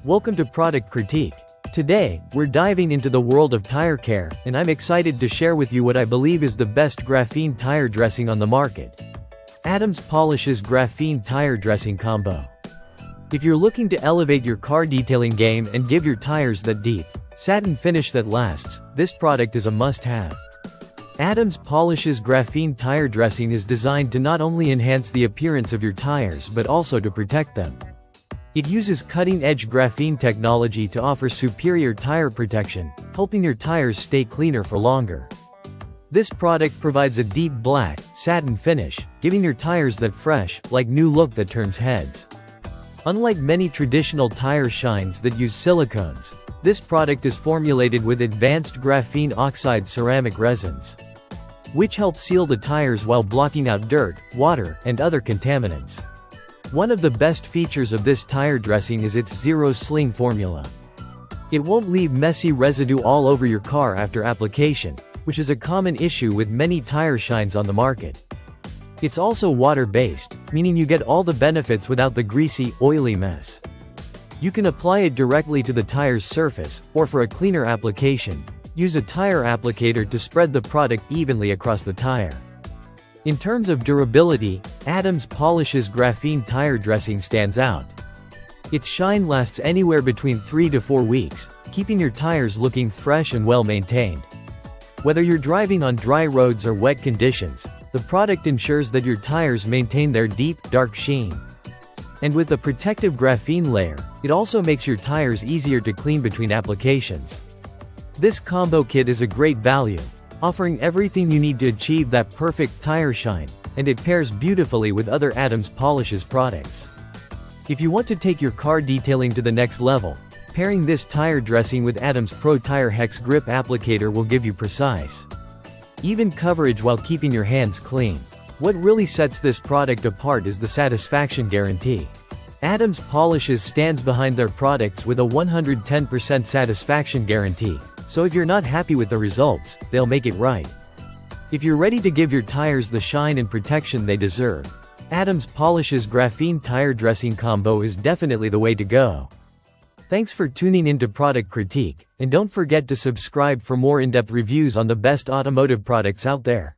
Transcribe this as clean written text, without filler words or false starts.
Welcome to Product Critique. Today, we're diving into the world of tire care, and I'm excited to share with you what I believe is the best graphene tire dressing on the market. Adams Polish's Graphene Tire Dressing Combo. If you're looking to elevate your car detailing game and give your tires that deep, satin finish that lasts, this product is a must-have. Adams Polish's Graphene Tire Dressing is designed to not only enhance the appearance of your tires but also to protect them. It uses cutting-edge graphene technology to offer superior tire protection, helping your tires stay cleaner for longer. This product provides a deep black, satin finish, giving your tires that fresh, like new look that turns heads. Unlike many traditional tire shines that use silicones, this product is formulated with advanced graphene oxide ceramic resins, which help seal the tires while blocking out dirt, water, and other contaminants. One of the best features of this tire dressing is its zero sling formula. It won't leave messy residue all over your car after application, which is a common issue with many tire shines on the market. It's also water-based, meaning you get all the benefits without the greasy, oily mess. You can apply it directly to the tire's surface, or for a cleaner application, use a tire applicator to spread the product evenly across the tire. In terms of durability, Adams Polish's Graphene Tire Dressing stands out. Its shine lasts anywhere between 3 to 4 weeks, keeping your tires looking fresh and well-maintained. Whether you're driving on dry roads or wet conditions, the product ensures that your tires maintain their deep, dark sheen. And with the protective graphene layer, it also makes your tires easier to clean between applications. This combo kit is a great value, offering everything you need to achieve that perfect tire shine, and it pairs beautifully with other Adams Polish's products. If you want to take your car detailing to the next level, pairing this tire dressing with Adams Pro Tire Hex Grip Applicator will give you precise, even coverage while keeping your hands clean. What really sets this product apart is the satisfaction guarantee. Adams Polish's stands behind their products with a 110% satisfaction guarantee, so if you're not happy with the results, they'll make it right. If you're ready to give your tires the shine and protection they deserve, Adams Polish's Graphene Tire Dressing Combo is definitely the way to go. Thanks for tuning into Product Critique, and don't forget to subscribe for more in-depth reviews on the best automotive products out there.